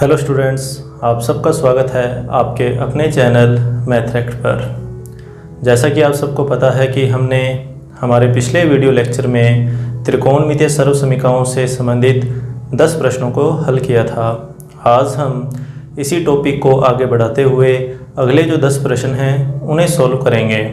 Hello students, आप सबका स्वागत है आपके अपने चैनल मैथरेक्ट पर। जैसा कि आप सबको पता है कि हमने हमारे पिछले वीडियो लेक्चर में त्रिकोणमितीय सर्वसमीकरणों से संबंधित 10 प्रश्नों को हल किया था। आज हम इसी टॉपिक को आगे बढ़ाते हुए अगले जो 10 प्रश्न हैं उन्हें सॉल्व करेंगे।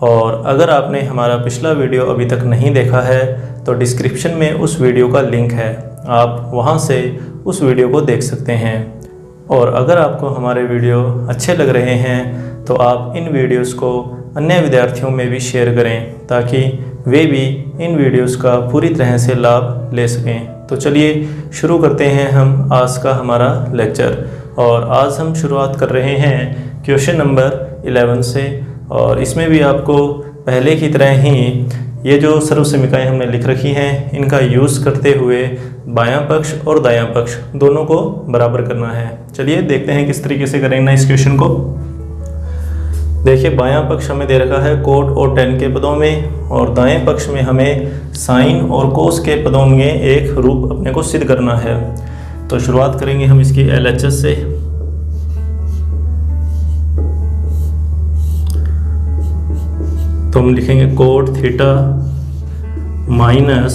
और अगर आपने हमारा पिछला वीडियो अभी तक नहीं देखा है तो डिस्क्रिप्शन में उस वीडियो का लिंक है, आप वहां से उस वीडियो को देख सकते हैं। और अगर आपको हमारे वीडियो अच्छे लग रहे हैं तो आप इन वीडियोस को अन्य विद्यार्थियों में भी शेयर करें ताकि वे भी इन वीडियोस का पूरी तरह से लाभ ले सकें। तो चलिए शुरू करते हैं हम आज का हमारा लेक्चर। और आज हम शुरुआत कर रहे हैं क्वेश्चन नंबर 11 से। और इसमें भी आपको पहले की तरह ही ये जो सर्वसमीकरण हमने लिख रखी हैं इनका यूज़ करते हुए बायां पक्ष और दायां पक्ष दोनों को बराबर करना है। चलिए देखते हैं किस तरीके से करेंगे ना इस क्वेश्चन को। देखिए, बायां पक्ष हमें दे रखा है कोट और टेन के पदों में, और दाएं पक्ष में हमें साइन और कोस के पदों में एक रूप अपने को सिद्ध करना है। तो शुरुआत करेंगे हम इसकी LHS से। तो हम लिखेंगे cot theta minus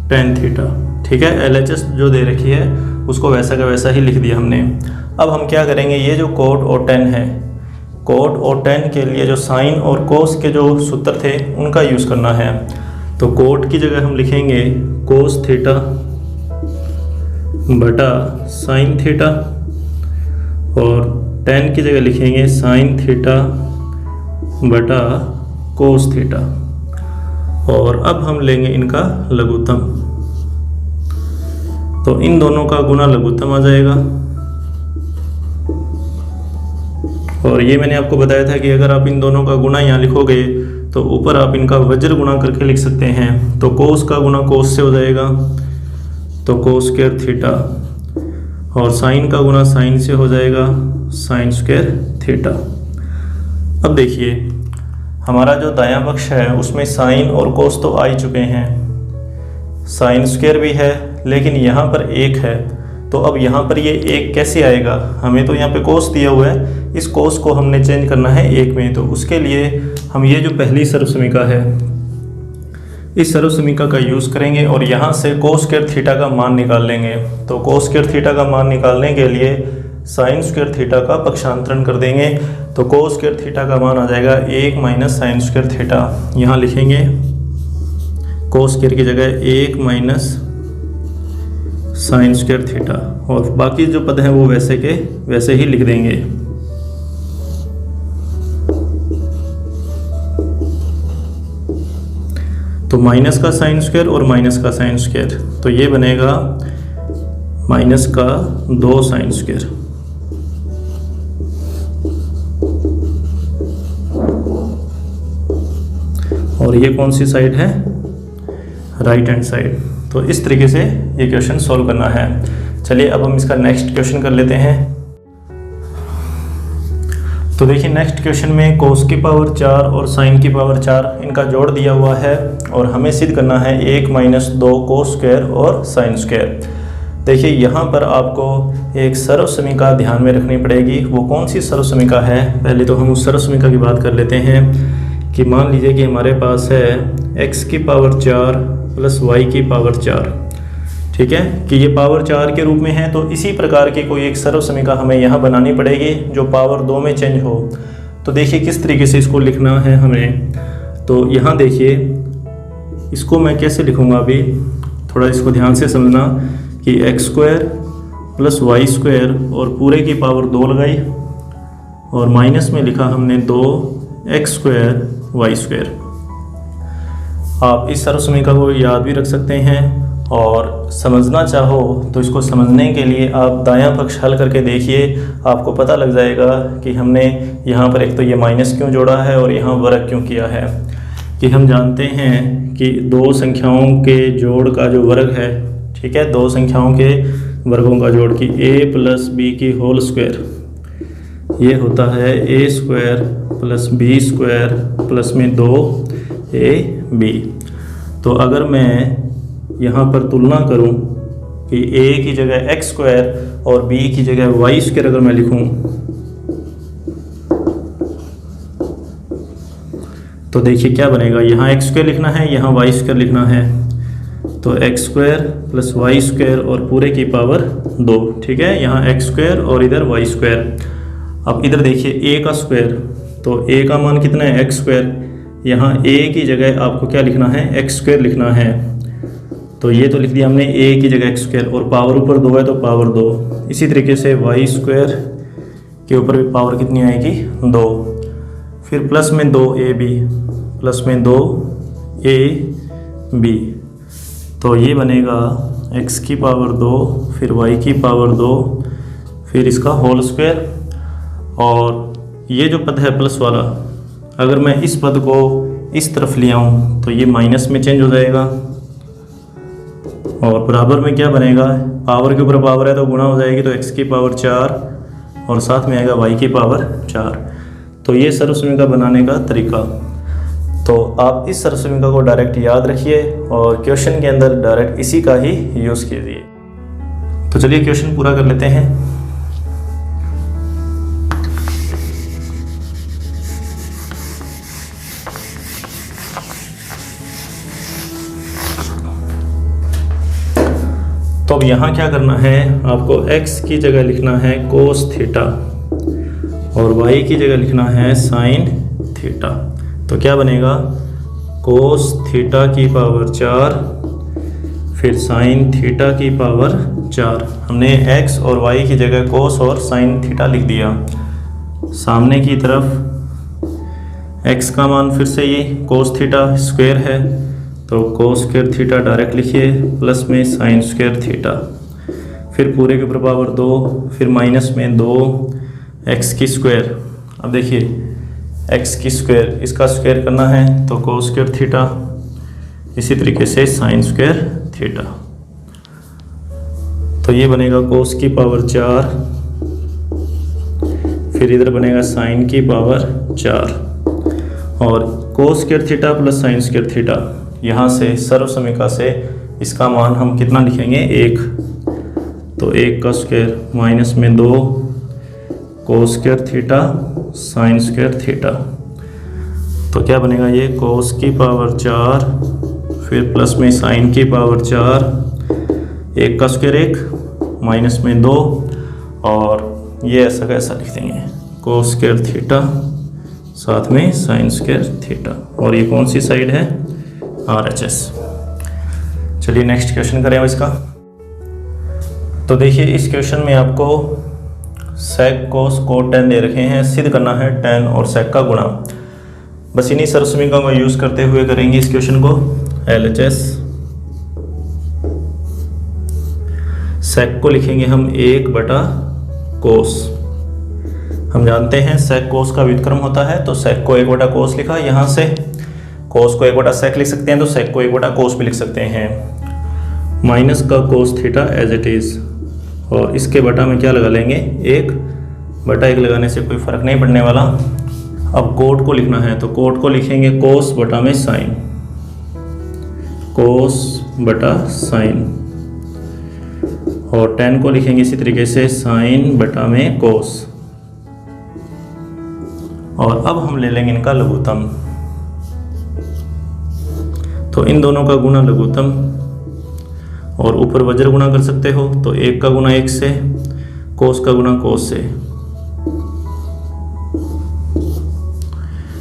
tan theta. ठीक है, LHS जो दे रखी है उसको वैसा का वैसा ही लिख दिया हमने। अब हम क्या करेंगे, ये जो कोट और टेन है, कोट और टेन के लिए जो साइन और कोस के जो सूत्र थे उनका यूज़ करना है। तो कोट की जगह हम लिखेंगे कोस थीटा बटा साइन थीटा, और टेन की जगह लिखेंगे साइन थीटा बटा कोस थीटा। और अब हम लेंगे इनका लघुत्तम, तो इन दोनों का गुना लघुत्तम आ जाएगा। और ये मैंने आपको बताया था कि अगर आप इन दोनों का गुना यहाँ लिखोगे तो ऊपर आप इनका वज्र गुणा करके लिख सकते हैं। तो कोस का गुना कोस से हो जाएगा, तो कोस स्क्वायर थीटा, और साइन का गुना साइन से हो जाएगा, साइन स्क्वायर थीटा। अब देखिए, हमारा जो दायां पक्ष है उसमें साइन और कोस तो आ ही चुके हैं, साइन स्क्वायर भी है, लेकिन यहाँ पर एक है। तो अब यहाँ पर ये एक कैसे आएगा, हमें तो यहाँ पे कोस दिया हुआ है, इस कोस को हमने चेंज करना है एक में। तो उसके लिए हम ये जो पहली सर्वसमीका है इस सर्वसमीका का यूज़ करेंगे और यहाँ से कोस स्क्वायर थीटा का मान निकाल लेंगे। तो कोस स्क्वायर थीटा का मान निकालने के लिए साइन स्क्वायर थीटा का पक्षांतरण कर देंगे। तो कोस स्क्वायर थीटा का मान आ जाएगा 1 माइनस साइन स्क्वायर थीटा। यहाँ लिखेंगे कोस स्क्वायर की जगह 1 माइनस साइन स्क्वायर थीटा, और बाकी जो पद हैं वो वैसे के वैसे ही लिख देंगे। तो माइनस का साइन स्क्वायर और माइनस का साइन स्क्वायर, तो ये बनेगा माइनस का 2 साइन स्क्वायर। और ये कौन सी साइड है, राइट हैंड साइड। तो इस तरीके से ये क्वेश्चन सॉल्व करना है। चलिए अब हम इसका नेक्स्ट क्वेश्चन कर लेते हैं। तो देखिए, नेक्स्ट क्वेश्चन में कोस की पावर 4 और साइन की पावर 4 इनका जोड़ दिया हुआ है, और हमें सिद्ध करना है 1 माइनस 2 कोस स्क्वायर और साइन स्क्वायर। देखिए, यहाँ पर आपको एक सर्वसमीका ध्यान में रखनी पड़ेगी। वो कौन सी सर्वसमीका है, पहले तो हम उस सर्वसमीका की बात कर लेते हैं। कि मान लीजिए कि हमारे पास है x की पावर 4 प्लस y की पावर 4। ठीक है, कि ये पावर 4 के रूप में है। तो इसी प्रकार की कोई एक सर्वसमीका हमें यहाँ बनानी पड़ेगी जो पावर 2 में चेंज हो। तो देखिए किस तरीके से इसको लिखना है हमें। तो यहाँ देखिए, इसको मैं कैसे लिखूँगा, अभी थोड़ा इसको ध्यान से समझना कि x square plus y square और पूरे की पावर 2 लगाई, और माइनस में लिखा हमने 2x स्क्वायर वाई स्क्वायर। आप इस सर्वसमीका को याद भी रख सकते हैं, और समझना चाहो तो इसको समझने के लिए आप दायां पक्ष हल करके देखिए, आपको पता लग जाएगा कि हमने यहाँ पर एक तो ये माइनस क्यों जोड़ा है और यहाँ वर्ग क्यों किया है। कि हम जानते हैं कि दो संख्याओं के जोड़ का जो वर्ग है, ठीक है, दो संख्याओं के वर्गों का जोड़ की a प्लस बी की होल स्क्वायर, ये होता है a square plus b square plus में 2ab। तो अगर मैं यहाँ पर तुलना करूँ कि a की जगह एक्स स्क्वायर और b की जगह वाई स्क्वायर अगर मैं लिखूं तो देखिए क्या बनेगा। यहाँ एक्स स्क्वायर लिखना है, यहाँ वाई स्क्वायर लिखना है, तो x square plus y square और पूरे की पावर 2, ठीक है। यहाँ एक्स स्क्वायर और इधर वाई स्क्वायर। अब इधर देखिए a का स्क्वायर, तो a का मान कितना है एक्स स्क्वायर। यहाँ a की जगह आपको क्या लिखना है, एक्स स्क्वायर लिखना है, तो ये तो लिख दिया हमने a की जगह एक्स स्क्वायर, और पावर ऊपर 2 है तो पावर 2। इसी तरीके से वाई स्क्वायर के ऊपर भी पावर कितनी आएगी, 2, फिर प्लस में 2ab, प्लस में 2ab, तो ये बनेगा x की पावर 2, फिर y की पावर 2, फिर इसका होल स्क्वायर। और ये जो पद है प्लस वाला, अगर मैं इस पद को इस तरफ ले आऊँ तो ये माइनस में चेंज हो जाएगा, और बराबर में क्या बनेगा, पावर के ऊपर पावर है तो गुणा हो जाएगी, तो x की पावर 4 और साथ में आएगा y की पावर 4। तो ये सर्वसमीका बनाने का तरीका। तो आप इस सर्वसमीका को डायरेक्ट याद रखिए और क्वेश्चन के अंदर डायरेक्ट इसी का ही यूज़ कीजिए। तो चलिए क्वेश्चन पूरा कर लेते हैं। तो अब यहाँ क्या करना है, आपको x की जगह लिखना है कोस थीटा और y की जगह लिखना है साइन थीटा। तो क्या बनेगा, कोस थीटा की पावर 4 फिर साइन थीटा की पावर 4। हमने x और y की जगह कोस और साइन थीटा लिख दिया। सामने की तरफ x का मान फिर से ये कोस थीटा स्क्वायर है, तो कोस स्क्वायर थीटा डायरेक्ट लिखिए, प्लस में साइन स्क्वायर थीटा, फिर पूरे के ऊपर पावर 2, फिर माइनस में 2x की स्क्वायर। अब देखिए x की स्क्वायर, इसका स्क्वायर करना है तो कोस स्क्वायर थीटा, इसी तरीके से साइन स्क्वायर थीटा, तो ये बनेगा कोस की पावर 4, फिर इधर बनेगा साइन की पावर 4, और cos square theta plus sine square theta, यहाँ से सर्वसमीका से इसका मान हम कितना लिखेंगे, 1, तो 1 का स्क्वायर माइनस में 2 cos square theta sine square theta, तो क्या बनेगा ये कोस की पावर 4 फिर प्लस में साइन की पावर 4, 1 का स्क्वायर 1 माइनस में 2, और ये ऐसा कैसा लिख देंगे कोस स्क्वायर थीटा साथ में साइन स्क्वायर थीटा, और ये कौन सी साइड है, RHS। चलिए नेक्स्ट क्वेश्चन करें इसका। तो देखिए इस क्वेश्चन में आपको सेक कोस कोट टेन दे रखे हैं, सिद्ध करना है टेन और सेक का गुणा। बस इन्हीं सर्वसमीका को यूज़ करते हुए करेंगे इस क्वेश्चन को। LHS सेक को लिखेंगे हम 1/कोस। हम जानते हैं सेक कोस का व्युत्क्रम होता है, तो सेक को 1/कोस लिखा, यहाँ से कोस को 1/सेक लिख सकते हैं, तो सेक को 1/कोस भी लिख सकते हैं। माइनस का cos theta as it is, और इसके बटा में क्या लगा लेंगे, 1/1 लगाने से कोई फ़र्क नहीं पड़ने वाला। अब कोट को लिखना है, तो कोट को लिखेंगे कोस बटा में साइन, कोस बटा साइन, और टेन को लिखेंगे इसी तरीके से साइन बटा में कोस। और अब हम ले लेंगे इनका लघुत्तम, तो इन दोनों का गुणा लघुत्तम, और ऊपर वज्र गुणा कर सकते हो, तो 1 का गुणा 1 से, कोस का गुणा कोस से।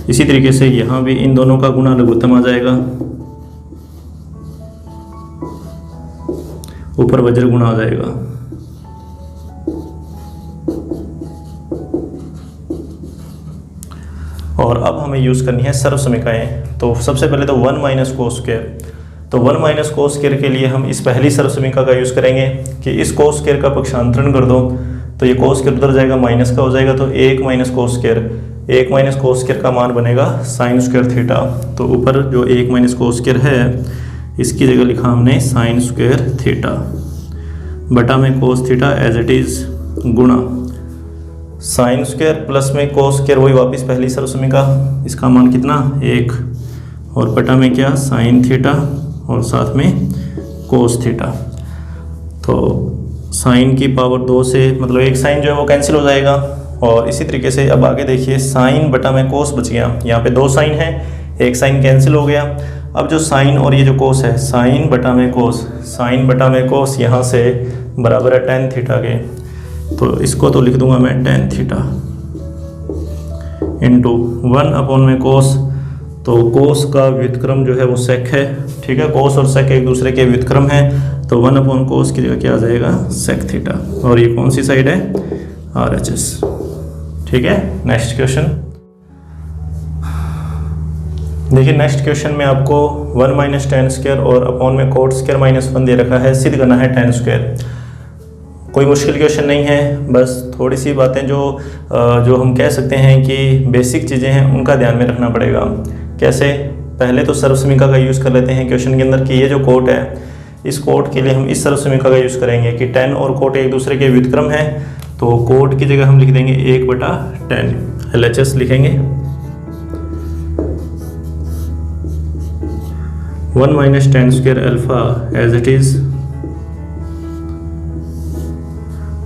इसी तरीके से यहाँ भी इन दोनों का गुणा लघुत्तम आ जाएगा, ऊपर वज्र गुणा आ जाएगा। और अब हमें यूज़ करनी है सर्वसमीकाएं। तो सबसे पहले तो 1 - कोस स्क्वायर, तो 1 - कोस स्क्वायर के लिए हम इस पहली सर्वसमीका का यूज़ करेंगे कि इस कोस स्क्वायर का पक्षांतरण कर दो, तो ये कोस स्क्वायर उधर जाएगा, माइनस का हो जाएगा, तो 1 - कोस स्क्वायर, 1 - कोस स्क्वायर का मान बनेगा साइन स्क्वायर थीटा। तो ऊपर जो 1 - कोस स्क्वायर है, इसकी जगह लिखा हमने साइन स्क्वायर थीटा बटा में cos theta as it is, गुणा साइन स्क्वायर प्लस में कोस स्क्वायर, वही वापस पहली सर्वसमीका, इसका मान कितना 1, और बटा में क्या साइन थीटा और साथ में कोस थीटा। तो साइन की पावर 2 से मतलब एक साइन जो है वो कैंसिल हो जाएगा। और इसी तरीके से अब आगे देखिए, साइन बटा में कोस बच गया। यहाँ पे 2 साइन है, एक साइन कैंसिल हो गया। अब जो साइन और ये जो कोस है, साइन बटा में कोस, साइन बटा में कोस यहाँ से बराबर है tan थीटा के। तो इसको तो लिख दूंगा मैं tan थीटा इंटू 1 में कोस। तो कोस का व्युत्क्रम जो है वो सेक है, ठीक है। कोस और सेक एक दूसरे के व्युत्क्रम है, तो 1 कोस की जगह क्या आ जाएगा, सेक थीटा। और ये कौन सी साइड है, RHS, ठीक है। नेक्स्ट क्वेश्चन देखिए। नेक्स्ट क्वेश्चन में आपको 1 माइनस tan स्क्वायर और अपॉन में कोट स्क्वायर माइनस 1 दे रखा है, सिद्ध करना है tan स्क्वायर। कोई मुश्किल क्वेश्चन नहीं है, बस थोड़ी सी बातें जो हम कह सकते हैं कि बेसिक चीज़ें हैं, उनका ध्यान में रखना पड़ेगा। कैसे, पहले तो सर्वसमीका का यूज़ कर लेते हैं क्वेश्चन के अंदर कि ये जो कोट है, इस कोट के लिए हम इस सर्वसमीका का यूज़ करेंगे कि tan और कोट एक दूसरे के व्युत्क्रम है। तो कोट की जगह हम लिख देंगे 1/tan, LHS लिखेंगे। 1 minus tan square alpha as it is,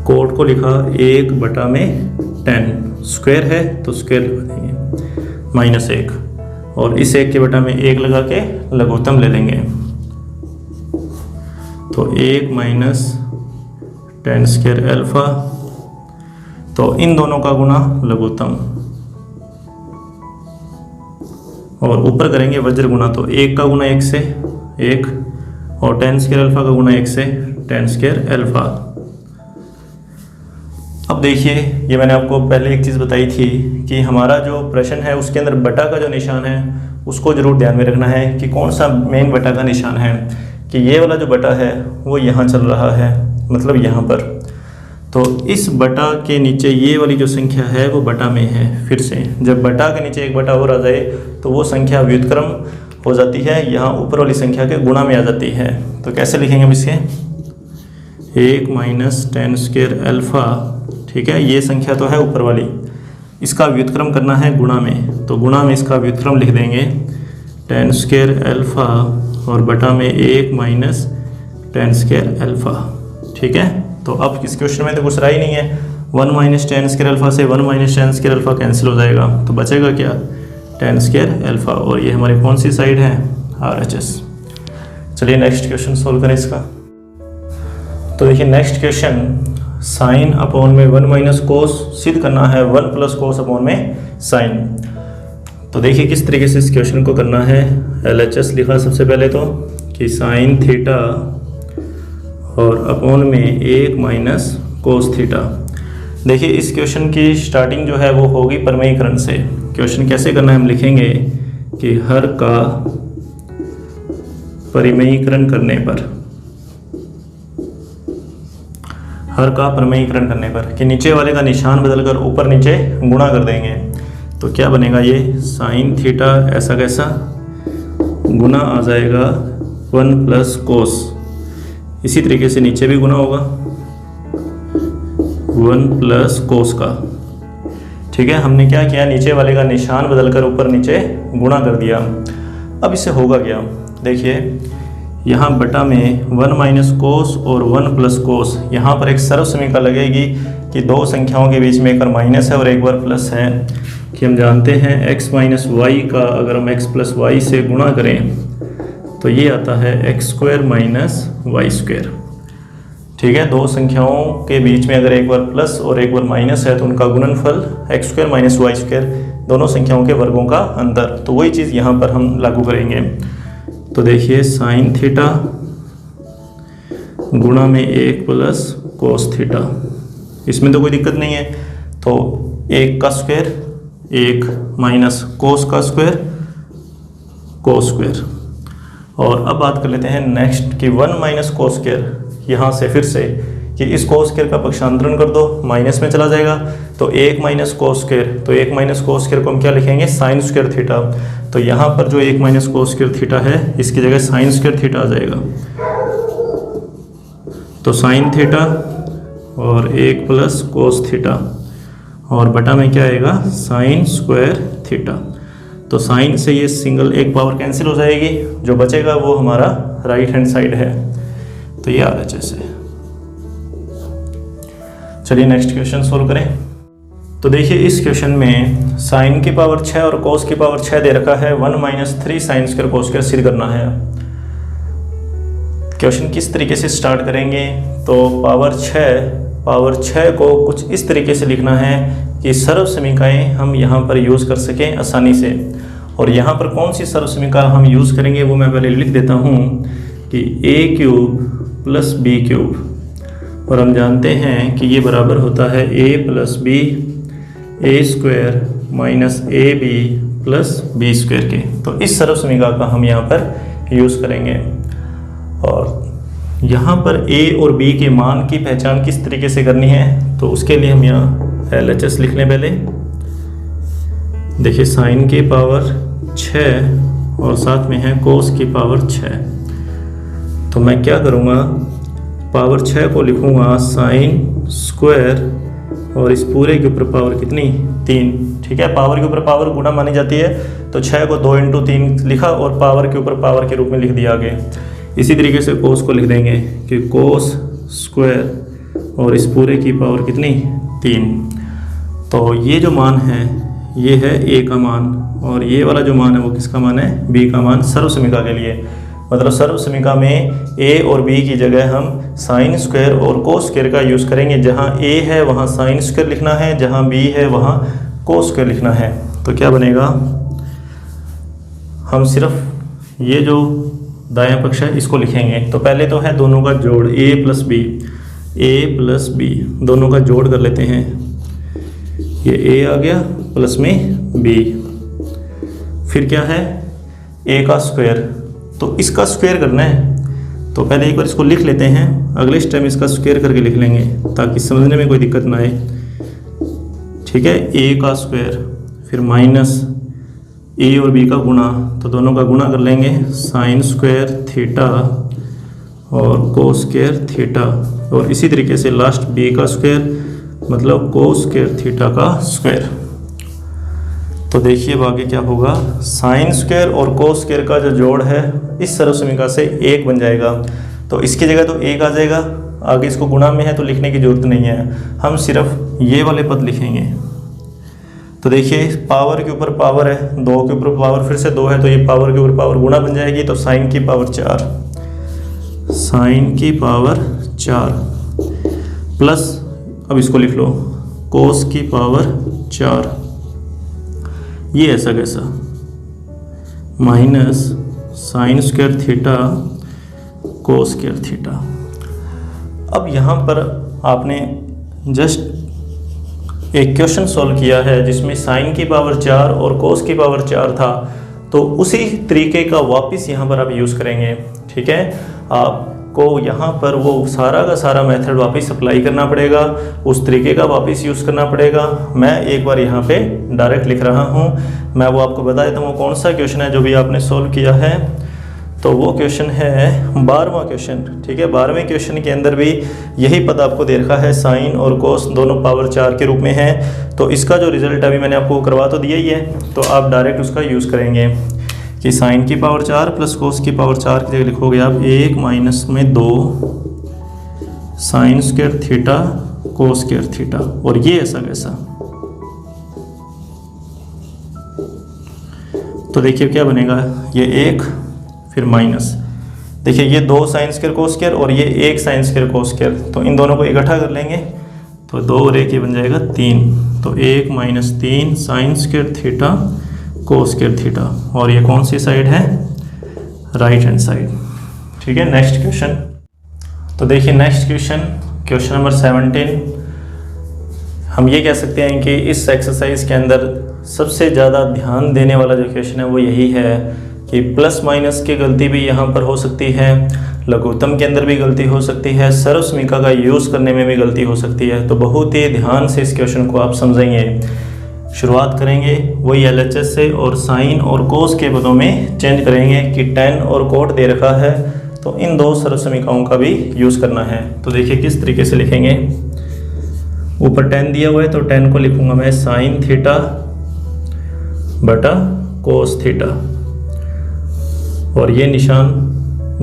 cot को लिखा 1/tan, स्क्वायर है तो स्क्वायर लगा देंगे -1, और इस 1 के बटा में 1 लगा के लघुत्तम ले लेंगे। तो 1 माइनस tan स्क्वायर अल्फा, तो इन दोनों का गुणा लघुत्तम, और ऊपर करेंगे वज्र गुणा। तो 1 का गुणा 1 से 1, और tan स्क्वायर अल्फा का गुणा 1 से tan स्क्वायर अल्फा। अब देखिए, ये मैंने आपको पहले एक चीज़ बताई थी कि हमारा जो प्रश्न है उसके अंदर बटा का जो निशान है उसको जरूर ध्यान में रखना है कि कौन सा मेन बटा का निशान है। कि ये वाला जो बटा है वो यहाँ चल रहा है, मतलब यहाँ पर। तो इस बटा के नीचे ये वाली जो संख्या है वो बटा में है। फिर से जब बटा के नीचे एक बटा और आ जाए तो वो संख्या व्युत्क्रम हो जाती है, यहाँ ऊपर वाली संख्या के गुणा में आ जाती है। तो कैसे लिखेंगे हम इसके, 1 माइनस tan स्क्वायर अल्फा, ठीक है। ये संख्या तो है ऊपर वाली, इसका व्युत्क्रम करना है गुणा में, तो गुणा में इसका व्युत्क्रम लिख देंगे tan स्क्वायर अल्फा, और बटा में 1 माइनस tan स्क्वायर अल्फा, ठीक है। तो अब इस क्वेश्चन में तो कुछ रहा ही नहीं है। 1 माइनस tan स्क्वायर अल्फा से 1 minus tan square alpha cancel हो जाएगा, तो बचेगा क्या, tan स्क्वायर अल्फा। और ये हमारी कौन सी साइड है, RHS। चलिए नेक्स्ट क्वेश्चन सोल्व करें इसका। तो देखिए नेक्स्ट क्वेश्चन, साइन अपॉन में 1 माइनस कोस सिद्ध करना है 1 प्लस कोस अपॉन में साइन। तो देखिए किस तरीके से इस क्वेश्चन को करना है। LHS लिखा सबसे पहले तो कि साइन थीटा और अपॉन में 1 माइनस कोस थीटा। देखिए इस क्वेश्चन की स्टार्टिंग जो है वो होगी परिमेयीकरण से। क्वेश्चन कैसे करना है, हम लिखेंगे कि हर का परिमेयीकरण करने पर, हर का परिमेयीकरण करने पर, कि नीचे वाले का निशान बदलकर ऊपर नीचे गुणा कर देंगे। तो क्या बनेगा, ये साइन थीटा ऐसा कैसा गुना आ जाएगा 1 प्लस कोस। इसी तरीके से नीचे भी गुना होगा 1 प्लस कोस का, ठीक है। हमने क्या किया, नीचे वाले का निशान बदलकर ऊपर नीचे गुणा कर दिया। अब इससे होगा क्या, देखिए यहाँ बटा में 1 माइनस कोस और 1 प्लस कोस, यहाँ पर एक सर्वसमीका लगेगी कि दो संख्याओं के बीच में एक बार माइनस है और एक बार प्लस है। कि हम जानते हैं x माइनस वाई का अगर हम x प्लस वाई से गुणा करें तो ये आता है x square minus y square, ठीक है। दो संख्याओं के बीच में अगर एक बार प्लस और एक बार माइनस है तो उनका गुणनफल x square minus y square, दोनों संख्याओं के वर्गों का अंतर। तो वही चीज़ यहाँ पर हम लागू करेंगे। तो देखिए साइन थीटा गुणा में 1 प्लस कोस थीटा, इसमें तो कोई दिक्कत नहीं है। तो 1 का स्क्वायर 1 माइनस कोस का स्क्वायर कोस स्क्वायर। और अब बात कर लेते हैं नेक्स्ट कि 1 माइनस कोस स्क्वायर, यहाँ से फिर से कि इस कोस स्क्वायर का पक्षांतरण कर दो, माइनस में चला जाएगा। तो 1 माइनस कोस स्क्वायर, तो 1 माइनस कोस स्क्वायर को हम क्या लिखेंगे, साइन स्क्वायर थीटा। तो यहाँ पर जो 1 माइनस कोस स्क्वायर थीटा है इसकी जगह साइन स्क्वायर थीटा आ जाएगा। तो साइन थीटा और 1 प्लस कोस थीटा, और बटा में क्या आएगा, साइन स्क्वायर थीटा। तो साइन से ये सिंगल एक पावर कैंसिल हो जाएगी, जो बचेगा वो हमारा राइट हैंड साइड है। तो ये RHS है। चलिए नेक्स्ट क्वेश्चन सोल्व करें। तो देखिए इस क्वेश्चन में साइन की पावर 6 और कोस की पावर 6 दे रखा है, 1 - 3 साइन स्क्वायर कोस स्क्वायर सिद्ध करना है। क्वेश्चन किस तरीके से स्टार्ट करेंगे, तो पावर 6 को कुछ इस तरीके से लिखना है कि सर्व समीकरणें हम यहाँ पर यूज़ कर सकें आसानी से। और यहाँ पर कौन सी सर्व समीकरण हम यूज़ करेंगे वो मैं पहले लिख देता हूँ कि a³ + b³, और हम जानते हैं कि ये बराबर होता है a + b a² - ab + b² के। तो इस सर्व समीकरण का हम यहाँ पर यूज़ करेंगे। और यहाँ पर a और b के मान की पहचान किस तरीके से करनी है, तो उसके लिए हम यहाँ LHS लिख लें पहले। देखिए साइन की पावर 6 और साथ में है कोस की पावर 6। तो मैं क्या करूँगा, पावर 6 को लिखूँगा साइन स्क्वायर और इस पूरे के ऊपर पावर कितनी 3। ठीक है, पावर के ऊपर पावर गुणा मानी जाती है, तो 6 को 2 × 3 लिखा और पावर के ऊपर पावर के रूप में लिख दिया आगे। इसी तरीके से कोस को लिख देंगे कि कोस स्क्वायर और इस पूरे की पावर कितनी 3। तो ये जो मान है ये है a का मान, और ये वाला जो मान है वो किसका मान है, b का मान सर्व समीकरण के लिए। मतलब सर्व समीकरण में a और b की जगह हम साइन स्क्वायर और कोस स्क्वायर का यूज़ करेंगे। जहाँ a है वहाँ साइन स्क्वायर लिखना है, जहाँ b है वहाँ कोस स्क्वायर लिखना है। तो क्या बनेगा, हम सिर्फ ये जो दायां पक्ष है इसको लिखेंगे। तो पहले तो है दोनों का जोड़ a + b दोनों का जोड़ कर लेते हैं। ये a आ गया प्लस में b, फिर क्या है a का स्क्वायर, तो इसका स्क्वायर करना है। तो पहले एक बार इसको लिख लेते हैं, अगले स्टेप इसका स्क्वायर करके लिख लेंगे ताकि समझने में कोई दिक्कत ना आए। ठीक है, a का स्क्वायर फिर माइनस a और b का गुणा, तो दोनों का गुणा कर लेंगे, साइन स्क्वायर थीटा और कोस स्क्वायर थीटा, और इसी तरीके से लास्ट b का स्क्वायर मतलब कोस स्क्वायर थीटा का स्क्वायर। तो देखिए अब आगे क्या होगा, साइन स्क्वायर और कोस स्क्वायर का जो जोड़ है इस सर्व समीकरण से 1 बन जाएगा। तो इसकी जगह तो 1 आ जाएगा, आगे इसको गुणा में है तो लिखने की जरूरत नहीं है, हम सिर्फ ये वाले पद लिखेंगे। तो देखिए पावर के ऊपर पावर है, 2 के ऊपर पावर फिर से 2 है, तो ये पावर के ऊपर पावर गुणा बन जाएगी। तो साइन की पावर 4 प्लस, अब इसको लिख लो कोस की पावर 4, ये ऐसा कैसा, minus sine square theta cos square theta. अब यहाँ पर आपने जस्ट एक क्वेश्चन सॉल्व किया है जिसमें साइन की पावर 4 और कोस की पावर 4 था, तो उसी तरीके का वापस यहाँ पर आप यूज़ करेंगे। ठीक है, आपको यहाँ पर वो सारा का सारा मेथड वापस अप्लाई करना पड़ेगा, उस तरीके का वापस यूज़ करना पड़ेगा। मैं एक बार यहाँ पे डायरेक्ट लिख रहा हूँ, मैं वो आपको बता देता हूँ वो कौन सा क्वेश्चन है जो भी आपने सॉल्व किया है। तो वो क्वेश्चन है 12वां क्वेश्चन। ठीक है, 12वें क्वेश्चन के अंदर भी यही पद आपको दे रखा है, साइन और कोस दोनों पावर 4 के रूप में है। तो इसका जो रिजल्ट अभी मैंने आपको करवा तो दिया ही है, तो आप डायरेक्ट उसका यूज़ करेंगे कि साइन की पावर 4 प्लस कोस की पावर 4 की जगह लिखोगे आप 1 - 2 sine square theta cos square theta, और ये ऐसा कैसा। तो देखिए क्या बनेगा, ये 1 फिर माइनस, देखिए ये 2 साइन स्क्वायर कोस स्क्वायर और ये 1 साइन स्क्वायर कोस स्क्वायर, तो इन दोनों को इकट्ठा कर लेंगे तो 2 और 1 ये बन जाएगा 3। तो 1 - 3 sine square theta cos square theta, और ये कौन सी साइड है, राइट हैंड साइड। ठीक है, नेक्स्ट क्वेश्चन। तो देखिए नेक्स्ट क्वेश्चन नंबर 17। हम ये कह सकते हैं कि इस एक्सरसाइज के अंदर सबसे ज़्यादा ध्यान देने वाला जो क्वेश्चन है वो यही है कि प्लस माइनस की गलती भी यहाँ पर हो सकती है, लघुत्तम के अंदर भी गलती हो सकती है, सर्व समीकरण का यूज़ करने में भी गलती हो सकती है। तो बहुत ही ध्यान से इस क्वेश्चन को आप समझेंगे। शुरुआत करेंगे वही LHS से और साइन और कोस के पदों में चेंज करेंगे कि tan और कोट दे रखा है, तो इन 2 सर्व समीकरणों का भी यूज़ करना है। तो देखिए किस तरीके से लिखेंगे, ऊपर tan दिया हुआ है तो tan को लिखूंगा मैं साइन थीटा बटा कोस थीटा, और ये निशान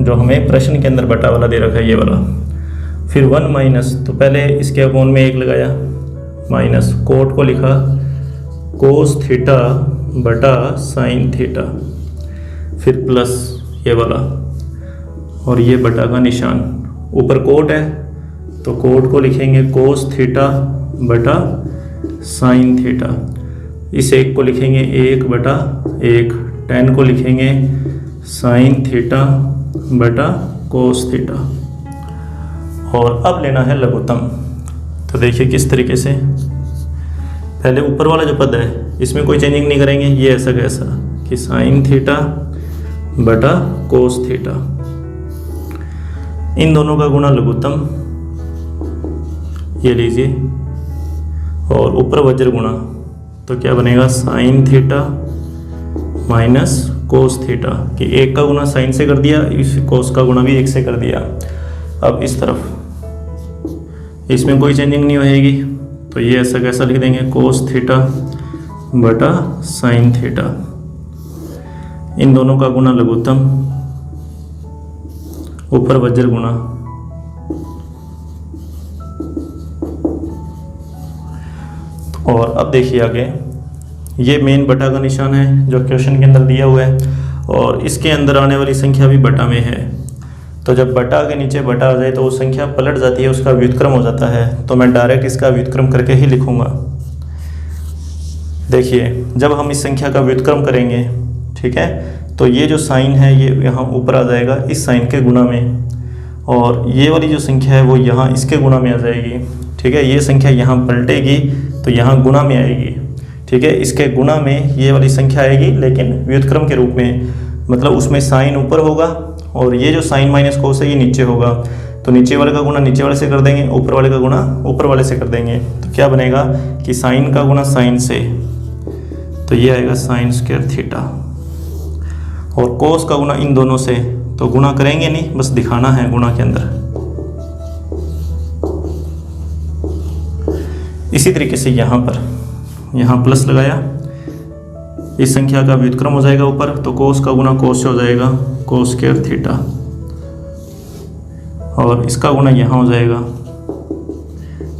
जो हमें प्रश्न के अंदर बटा वाला दे रखा है ये वाला, फिर 1 माइनस, तो पहले इसके अपोन में 1 लगाया, माइनस कोट को लिखा कोस थीटा बटा साइन थीटा, फिर प्लस ये वाला और ये बटा का निशान, ऊपर कोट है तो कोट को लिखेंगे कोस थीटा बटा साइन थीटा, इस एक को लिखेंगे 1 बटा 1, tan को लिखेंगे साइन थीटा बटा कोस थीटा। और अब लेना है लघुत्तम। तो देखिए किस तरीके से, पहले ऊपर वाला जो पद है इसमें कोई चेंजिंग नहीं करेंगे, ये ऐसा कैसा कि साइन थीटा बटा कोस थीटा, इन दोनों का गुणा लघुत्तम, ये लीजिए, और ऊपर वज्र गुणा, तो क्या बनेगा sine theta minus cos theta, कि 1 का गुणा साइन से कर दिया, इस कोस का गुणा भी 1 से कर दिया। अब इस तरफ इसमें कोई चेंजिंग नहीं होएगी, तो ये ऐसा कैसा लिख देंगे कोस थीटा बटा साइन थीटा, इन दोनों का गुणा लघुत्तम, ऊपर वज्र गुणा, और अब देखिए आगे, ये मेन बटा का निशान है जो क्वेश्चन के अंदर दिया हुआ है, और इसके अंदर आने वाली संख्या भी बटा में है। तो जब बटा के नीचे बटा आ जाए तो वो संख्या पलट जाती है, उसका व्युत्क्रम हो जाता है, तो मैं डायरेक्ट इसका व्युत्क्रम करके ही लिखूंगा। देखिए जब हम इस संख्या का व्युत्क्रम करेंगे, ठीक है, तो ये जो साइन है ये यहाँ ऊपर आ जाएगा इस साइन के गुणा में, और ये वाली जो संख्या है वो यहाँ इसके गुणा में आ जाएगी, ठीक है, ये संख्या यहाँ पलटेगी तो यहाँ गुणा में आएगी, ठीक है, इसके गुणा में ये वाली संख्या आएगी लेकिन व्युत्क्रम के रूप में, मतलब उसमें साइन ऊपर होगा और ये जो साइन माइनस कोस है ये नीचे होगा, तो नीचे वाले का गुणा नीचे वाले से कर देंगे, ऊपर वाले का गुणा ऊपर वाले से कर देंगे, तो क्या बनेगा कि साइन का गुणा साइन से, तो ये आएगा साइन स्क्वायर थीटा, और कोस का गुणा इन दोनों से, तो गुणा करेंगे नहीं, बस दिखाना है गुणा के अंदर। इसी तरीके से यहाँ प्लस लगाया, इस संख्या का व्युत्क्रम हो जाएगा ऊपर, तो कोस का गुणा कोस से हो जाएगा कोस स्क्वायर थीटा, और इसका गुणा यहाँ हो जाएगा,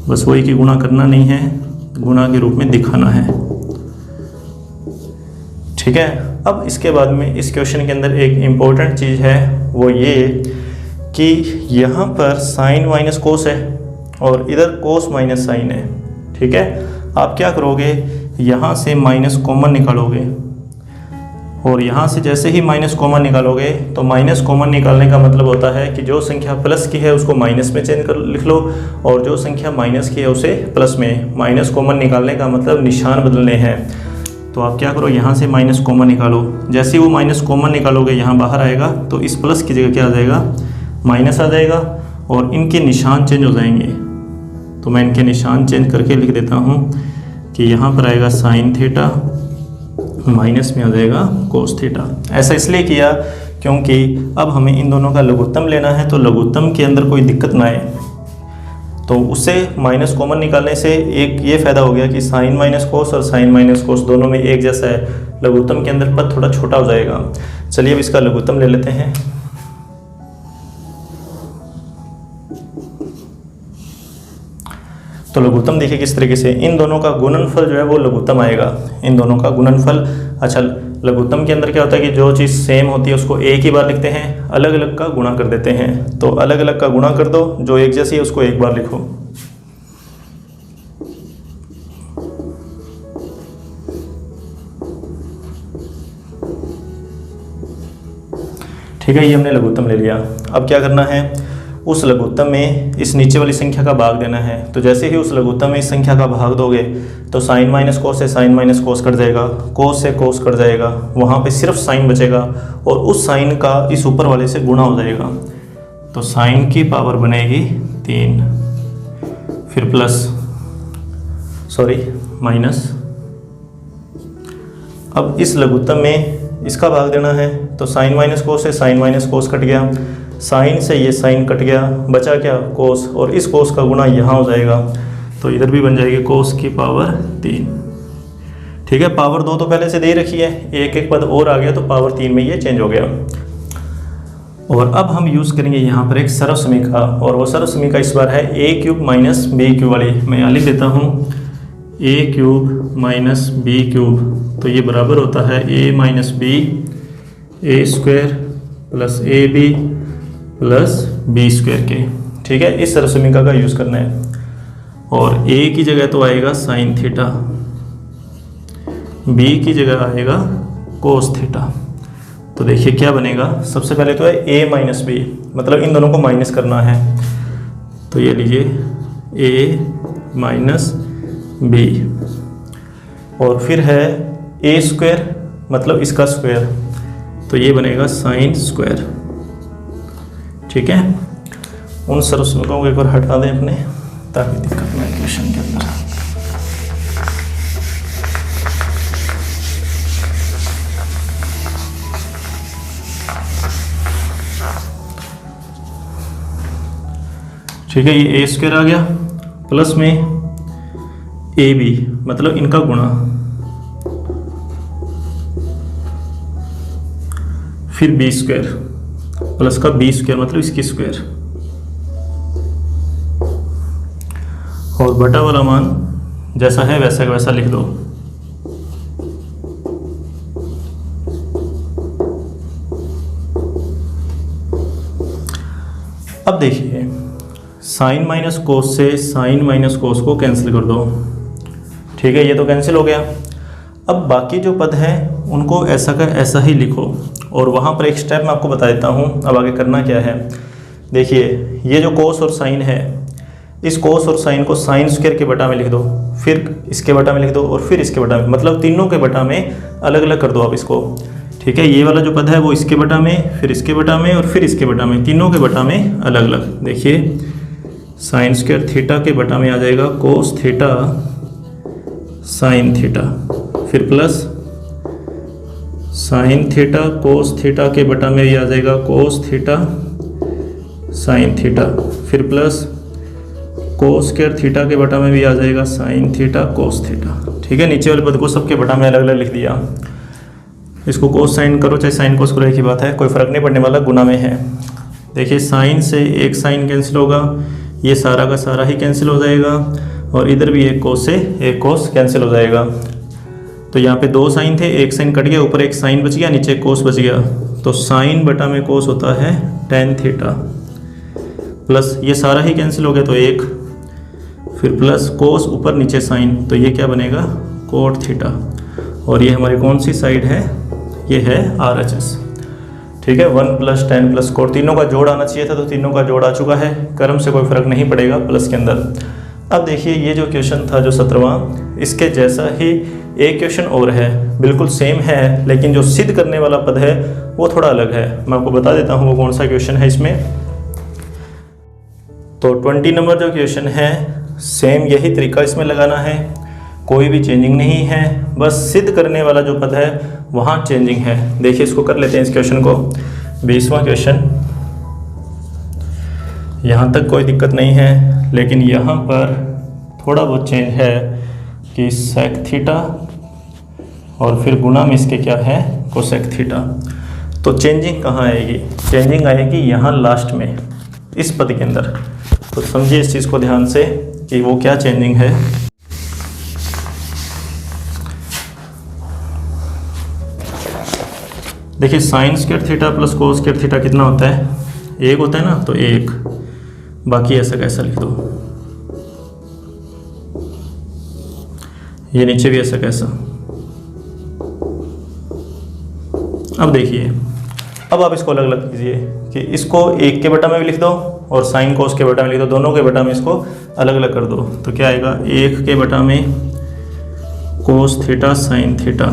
बस वही की गुणा करना नहीं है, गुणा के रूप में दिखाना है, ठीक है। अब इसके बाद में इस क्वेश्चन के अंदर एक इम्पोर्टेंट चीज़ है, वो ये कि यहाँ पर साइन माइनस कोस है और इधर कोस माइनस साइन है, ठीक है। आप क्या करोगे, यहाँ से माइनस कॉमन निकालोगे, और यहाँ से जैसे ही माइनस कॉमन निकालोगे, तो माइनस कॉमन निकालने का मतलब होता है कि जो संख्या प्लस की है उसको माइनस में चेंज कर लिख लो, और जो संख्या माइनस की है उसे प्लस में। माइनस कॉमन निकालने का मतलब निशान बदलने हैं। तो आप क्या करो, यहाँ से माइनस कॉमन निकालो, जैसे ही वो माइनस कॉमन निकालोगे यहाँ बाहर आएगा, तो इस प्लस की जगह क्या आ जाएगा, माइनस आ जाएगा, और इनके निशान चेंज हो जाएंगे। तो मैं इनके निशान चेंज करके लिख देता हूँ कि यहाँ पर आएगा साइन थीटा, माइनस में आ जाएगा कोस थीटा। ऐसा इसलिए किया क्योंकि अब हमें इन दोनों का लघुत्तम लेना है, तो लघुत्तम के अंदर कोई दिक्कत ना आए, तो उससे माइनस कॉमन निकालने से एक ये फ़ायदा हो गया कि साइन माइनस कोस और साइन माइनस कोस दोनों में एक जैसा है, लघुत्तम के अंदर पद थोड़ा छोटा हो जाएगा। चलिए अब इसका लघुत्तम ले लेते हैं। तो लघुत्तम देखिए किस तरीके से, इन दोनों का गुणनफल जो है वो लघुत्तम आएगा, इन दोनों का गुणनफल। अच्छा, लघुत्तम के अंदर क्या होता है कि जो चीज़ सेम होती है उसको एक ही बार लिखते हैं, अलग अलग का गुणा कर देते हैं। तो अलग अलग का गुणा कर दो, जो एक जैसी है उसको एक बार लिखो। ठीक है, ये हमने लघुत्तम ले लिया। अब क्या करना है, उस लघुत्तम में इस नीचे वाली संख्या का भाग देना है। तो जैसे ही उस लघुत्तम में इस संख्या का भाग दोगे तो साइन माइनस कोस से साइन माइनस कोस कट जाएगा, कोस से कोस कट जाएगा, वहाँ पे सिर्फ साइन बचेगा, और उस साइन का इस ऊपर वाले से गुणा हो जाएगा। तो साइन की पावर बनेगी 3, फिर प्लस माइनस। अब इस लघुत्तम में इसका भाग देना है, तो साइन माइनस कोस से साइन माइनस कोस कट गया, साइन से ये साइन कट गया, बचा क्या, कोस, और इस कोस का गुणा यहाँ हो जाएगा, तो इधर भी बन जाएगी कोस की पावर 3। ठीक है, पावर 2 तो पहले से दे रखी है, एक एक पद और आ गया तो पावर 3 में ये चेंज हो गया। और अब हम यूज़ करेंगे यहाँ पर एक सर्वसमीका, और वो सर्वसमीका इस बार है a cube minus b cube वाली। मैं यहाँ लिख देता हूँ a cube minus b cube, तो ये बराबर होता है a minus b a square plus a b plus b square के। ठीक है, इस सर्वसमीका का यूज़ करना है। और a की जगह तो आएगा साइन थीटा, b की जगह आएगा कोस थीटा। तो देखिए क्या बनेगा, सबसे पहले तो है a माइनस बी, मतलब इन दोनों को माइनस करना है। तो ये लीजिए a माइनस बी, और फिर है a स्क्वायर मतलब इसका स्क्वायर, तो ये बनेगा साइन स्क्वायर। ठीक है, उन सर्वसमीकों को एक बार हटा दें अपने, ताकि दिक्कत ना इक्वेशन के अंदर। ठीक है, ये ए स्क्वायर आ गया, प्लस में ए बी मतलब इनका गुणा, फिर बी स्क्वायर प्लस का बी स्क्वायर मतलब इसकी स्क्वायर, और बटा वाला मान जैसा है वैसा का वैसा लिख दो। अब देखिए साइन माइनस कोस से साइन माइनस कोस को कैंसिल कर दो। ठीक है, ये तो कैंसिल हो गया। अब बाकी जो पद हैं उनको ऐसा का ऐसा ही लिखो, और वहाँ पर एक स्टेप मैं आपको बता देता हूँ। अब आगे करना क्या है, देखिए ये जो कोस और साइन है, इस कोस और साइन को साइन स्क्वायर के बटा में लिख दो, फिर इसके बटा में लिख दो, और फिर इसके बटा में, मतलब तीनों के बटा में अलग अलग कर दो आप इसको। ठीक है, ये वाला जो पद है वो इसके बटा में, फिर इसके बटा में, और फिर इसके बटा में, तीनों के बटा में अलग अलग। देखिए साइन स्क्वायर थीटा के बटा में आ जाएगा कोस थीटा साइन थीटा, फिर plus sine theta cos theta के बटा में भी आ जाएगा कोस थीटा साइन थीटा, फिर प्लस कोस स्क्वायर थीटा के बटा में भी आ जाएगा साइन थीटा कोस थीटा। ठीक है, नीचे वाले पद को सबके बटा में अलग अलग लिख दिया। इसको कोस साइन करो चाहे साइन कोस करो, एक ही बात है, कोई फर्क नहीं पड़ने वाला, गुना में है। देखिए साइन से एक साइन कैंसिल होगा, ये सारा का सारा ही कैंसिल हो जाएगा, और इधर भी एक कोस से एक कोस कैंसिल हो जाएगा। तो यहाँ पे दो साइन थे, एक साइन कट गया, ऊपर एक साइन बच गया, नीचे कोस बच गया। तो साइन बटा में कोस होता है टेन थीटा, प्लस ये सारा ही कैंसिल हो गया तो एक, फिर प्लस कोस ऊपर नीचे साइन, तो ये क्या बनेगा कोट थीटा। और ये हमारी कौन सी साइड है, ये है RHS। ठीक है, 1 प्लस 10 प्लस कोट, तीनों का जोड़ आना चाहिए था, तो तीनों का जोड़ आ चुका है, क्रम से कोई फर्क नहीं पड़ेगा प्लस के अंदर। अब देखिए ये जो क्वेश्चन था जो 17वां, इसके जैसा ही एक क्वेश्चन और है, बिल्कुल सेम है, लेकिन जो सिद्ध करने वाला पद है वो थोड़ा अलग है। मैं आपको बता देता हूँ वो कौन सा क्वेश्चन है इसमें। तो 20 नंबर जो क्वेश्चन है, सेम यही तरीका इसमें लगाना है, कोई भी चेंजिंग नहीं है, बस सिद्ध करने वाला जो पद है वहाँ चेंजिंग है। देखिए इसको कर लेते हैं इस क्वेश्चन को। 20वां क्वेश्चन, यहाँ तक कोई दिक्कत नहीं है, लेकिन यहाँ पर थोड़ा बहुत चेंज है कि सेक थीटा और फिर गुना में इसके क्या है कोसेक थीटा। तो चेंजिंग कहाँ आएगी, चेंजिंग आएगी यहाँ लास्ट में इस पद के अंदर। तो समझिए इस चीज़ को ध्यान से कि वो क्या चेंजिंग है। देखिए sine square theta plus cos square theta कितना होता है, एक होता है ना, तो एक, बाकी ऐसा कैसा लिख दो, ये नीचे भी ऐसा कैसा। अब देखिए, अब आप इसको अलग अलग कीजिए कि इसको एक के बटा में भी लिख दो और साइन कोस के बटा में लिख दो, दोनों के बटा में इसको अलग अलग कर दो। तो क्या आएगा, एक के बटा में cos theta sine theta,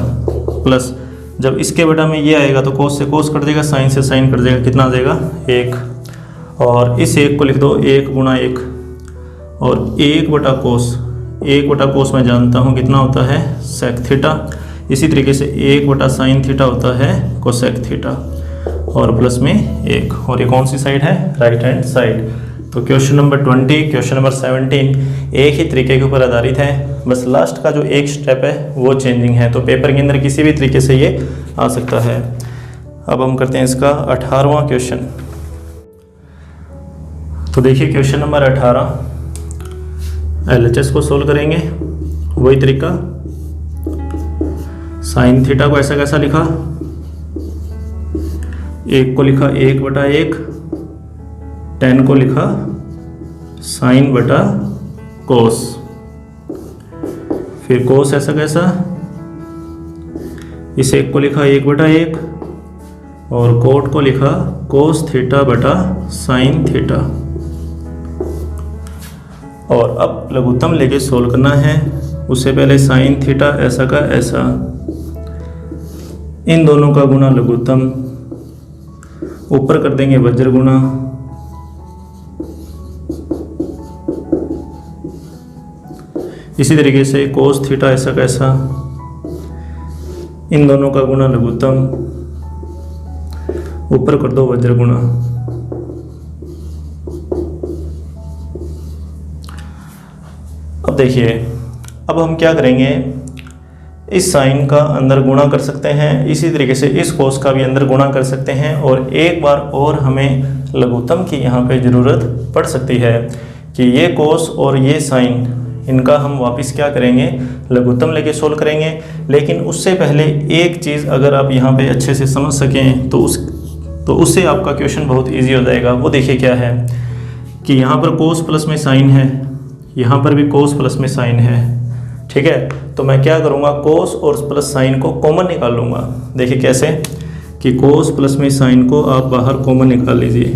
plus जब इसके बटा में ये आएगा तो कोस से कोस कट जाएगा, साइन से साइन कट जाएगा, कितना आ जाएगा एक, और इस एक को लिख दो एक गुणा एक, और एक बटा कोस, एक बटा कोस मैं जानता हूँ कितना होता है सेक थीटा। इसी तरीके से एक बटा साइन थीटा होता है कोसेक थीटा, और प्लस में एक, और ये कौन सी साइड है, राइट हैंड साइड। तो क्वेश्चन नंबर 20, क्वेश्चन नंबर 17 एक ही तरीके के ऊपर आधारित है, बस लास्ट का जो एक स्टेप है वो चेंजिंग है। तो पेपर के अंदर किसी भी तरीके से ये आ सकता है। अब हम करते हैं इसका 18वां क्वेश्चन। तो देखिए क्वेश्चन नंबर 18 LHS को सोल्व करेंगे। वही तरीका, साइन थीटा को ऐसा कैसा लिखा, एक को लिखा 1/1, tan को लिखा साइन बटा कोस, फिर कोस ऐसा कैसा, इस एक को लिखा 1/1 और कोट को लिखा कोस थीटा बटा साइन थीटा। और अब लघुत्तम लेके सोल्व करना है। उससे पहले साइन थीटा ऐसा का ऐसा, इन दोनों का गुना लघुत्तम, ऊपर कर देंगे वज्र गुणा, इसी तरीके से कोस थीटा ऐसा कैसा, इन दोनों का गुना लघुत्तम, ऊपर कर दो वज्र गुणा। अब देखिए, अब हम क्या करेंगे, इस साइन का अंदर गुणा कर सकते हैं, इसी तरीके से इस कोस का भी अंदर गुणा कर सकते हैं, और एक बार और हमें लघुत्तम की यहाँ पे ज़रूरत पड़ सकती है कि ये कोस और ये साइन, इनका हम वापस क्या करेंगे, लघुत्तम लेके सोल्व करेंगे। लेकिन उससे पहले एक चीज़ अगर आप यहाँ पे अच्छे से समझ सकें तो उससे आपका क्वेश्चन बहुत इजी हो जाएगा। वो देखिए क्या है कि यहाँ पर कोस प्लस में साइन है, यहाँ पर भी कोस प्लस में साइन है, ठीक है। तो मैं क्या करूँगा, कोस और प्लस साइन को कॉमन निकाल लूँगा। देखिए कैसे कि कोस प्लस में साइन को आप बाहर कॉमन निकाल लीजिए।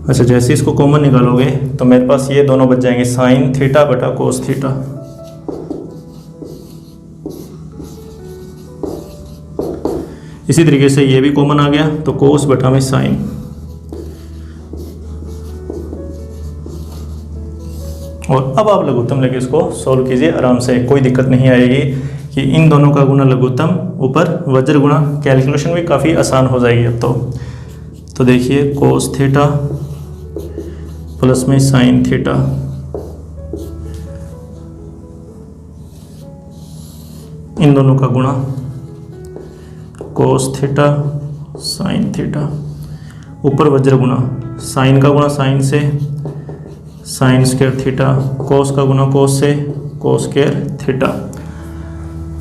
अच्छा, जैसे इसको कॉमन निकालोगे तो मेरे पास ये दोनों बच जाएंगे, साइन थीटा बटा कोस थीटा। इसी तरीके से ये भी कॉमन आ गया तो कोस बटा में साइन। और अब आप लघुत्तम लेके इसको सॉल्व कीजिए आराम से, कोई दिक्कत नहीं आएगी कि इन दोनों का गुना लघुत्तम, ऊपर वज्र गुणा, कैलकुलेशन भी काफ़ी आसान हो जाएगी अब तो देखिए कोस थीटा प्लस में साइन थीटा, इन दोनों का गुणा कोस थीटा साइन थीटा, ऊपर वज्र गुणा, साइन का गुणा साइन से, साइन स्क्वायर थीटा, कोस का गुणा कोस से, कोस स्क्वायर थीटा।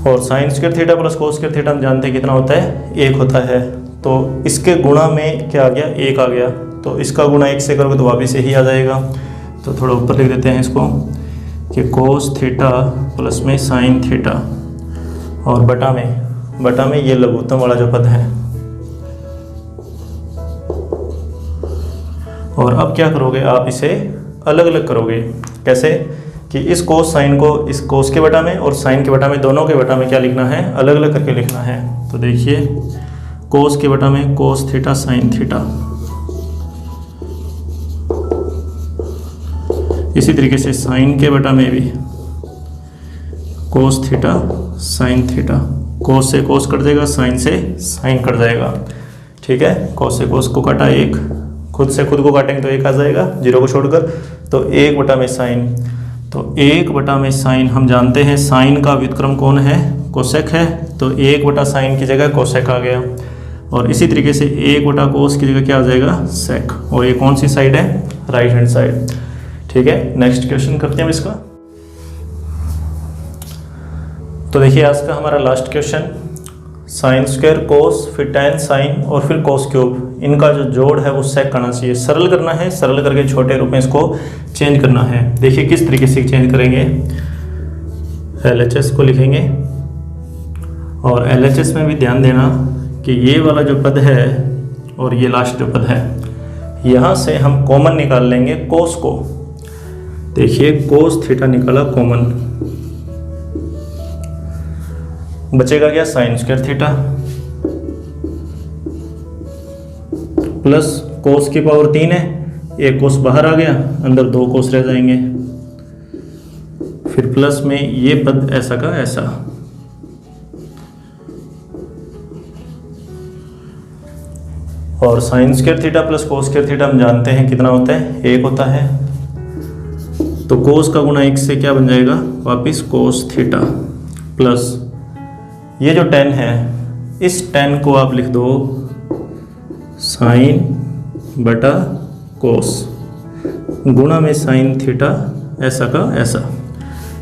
और sine square theta plus cos square theta हम जानते हैं कितना होता है, 1 होता है। तो इसके गुणा में क्या आ गया, 1 आ गया। तो इसका गुणा 1 से करोगे तो वापस यही आ जाएगा। तो थोड़ा ऊपर लिख देते हैं इसको कि कोस थीटा प्लस में साइन थीटा, और बटा में ये लघुत्तम वाला जो पद है। और अब क्या करोगे, आप इसे अलग अलग करोगे। कैसे कि इस कोस साइन को इस कोस के बटा में और साइन के बटा में, दोनों के बटा में क्या लिखना है, अलग अलग करके लिखना है। तो देखिए कोस के बटा में कोस थीटा साइन थीटा, इसी तरीके से साइन के बटा में भी कोस थीटा साइन थीटा, कोस से कोस कट जाएगा, साइन से साइन कट जाएगा, ठीक है। कोस से कोस को काटा 1, खुद से खुद को काटेंगे तो 1 आ जाएगा 0 को छोड़कर, तो 1 बटा में साइन। तो 1 बटा में साइन, हम जानते हैं साइन का व्युत्क्रम कौन है, कोसेक है। तो 1 बटा साइन की जगह कोसेक आ गया, और इसी तरीके से 1 बटा कोस की जगह क्या आ जाएगा, सेक। और ये कौन सी साइड है, राइट हैंड साइड, ठीक है। नेक्स्ट क्वेश्चन करते हैं इसका। तो देखिए आज का हमारा लास्ट क्वेश्चन, साइन स्क्वायर कोस फिर tan साइन और फिर कोस क्यूब, इनका जो जोड़ है वो सेक करना चाहिए। सरल करना है, सरल करके छोटे रूप में इसको चेंज करना है। देखिए किस तरीके से चेंज करेंगे, LHS को लिखेंगे, और LHS में भी ध्यान देना कि ये वाला जो पद है और ये लास्ट जो पद है, यहाँ से हम कॉमन निकाल लेंगे कोस को। देखिए कोस थीटा निकाला कॉमन, बचेगा क्या, sine square theta plus cos की पावर 3 है, एक कोस बाहर आ गया, अंदर 2 कोस रह जाएंगे, फिर प्लस में ये पद ऐसा का ऐसा। और sine square theta plus cos square theta हम जानते हैं कितना होता है, 1 होता है। तो कोस का गुणा 1 से क्या बन जाएगा, वापिस कोस थीटा, प्लस ये जो tan है, इस tan को आप लिख दो साइन बटा कोस गुणा में साइन थीटा ऐसा का ऐसा,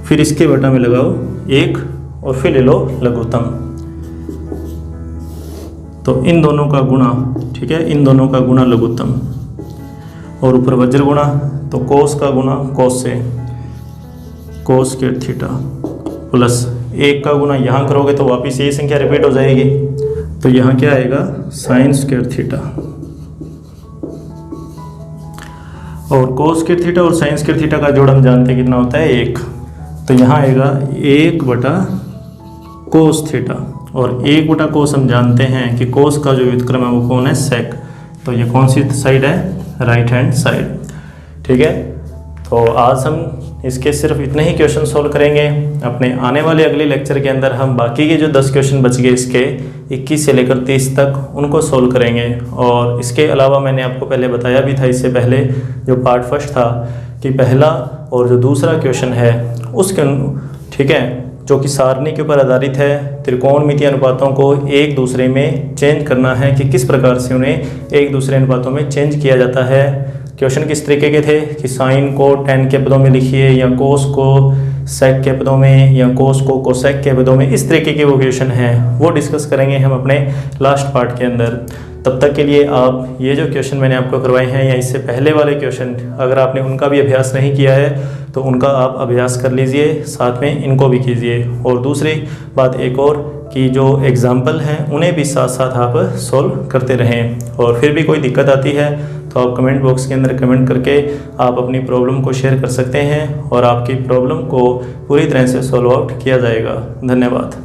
फिर इसके बटा में लगाओ 1 और फिर ले लो लघुत्तम। तो इन दोनों का गुणा, ठीक है, इन दोनों का गुणा लघुत्तम और ऊपर वज्र गुणा, तो कोस का गुणा कोस से कोस स्क्वायर थीटा प्लस 1 का गुणा यहाँ करोगे तो वापिस यही संख्या रिपीट हो जाएगी, तो यहाँ क्या आएगा साइन स्क्वायर थीटा, और कोस स्क्वायर थीटा और साइन स्क्वायर थीटा का जोड़ हम जानते हैं कितना होता है 1, तो यहाँ आएगा 1 बटा कोस थीटा, और 1 बटा कोस हम जानते हैं कि कोस का जो व्युत्क्रम है वो कौन है सेक, तो ये कौन सी साइड है राइट हैंड साइड। ठीक है, तो आज हम इसके सिर्फ इतने ही क्वेश्चन सॉल्व करेंगे। अपने आने वाले अगले लेक्चर के अंदर हम बाकी के जो 10 क्वेश्चन बच गए इसके 21 से लेकर 30 तक उनको सॉल्व करेंगे। और इसके अलावा मैंने आपको पहले बताया भी था इससे पहले जो पार्ट फर्स्ट था कि पहला और जो दूसरा क्वेश्चन है उसके, ठीक है, जो कि सारणी के ऊपर आधारित है, त्रिकोणमितीय अनुपातों को एक दूसरे में चेंज करना है कि किस प्रकार से उन्हें एक दूसरे अनुपातों में चेंज किया जाता है। क्वेश्चन किस तरीके के थे कि साइन को tan के पदों में लिखिए या कोस को सेक के पदों में या कोस को कोसेक के पदों में, इस तरीके के वो क्वेश्चन हैं वो डिस्कस करेंगे हम अपने लास्ट पार्ट के अंदर। तब तक के लिए आप ये जो क्वेश्चन मैंने आपको करवाए हैं या इससे पहले वाले क्वेश्चन अगर आपने उनका भी अभ्यास नहीं किया है तो उनका आप अभ्यास कर लीजिए, साथ में इनको भी कीजिए। और दूसरी बात एक और कि जो एग्जाम्पल हैं उन्हें भी साथ साथ आप सॉल्व करते रहें। और फिर भी कोई दिक्कत आती है तो आप कमेंट बॉक्स के अंदर कमेंट करके आप अपनी प्रॉब्लम को शेयर कर सकते हैं और आपकी प्रॉब्लम को पूरी तरह से सॉल्व आउट किया जाएगा। धन्यवाद।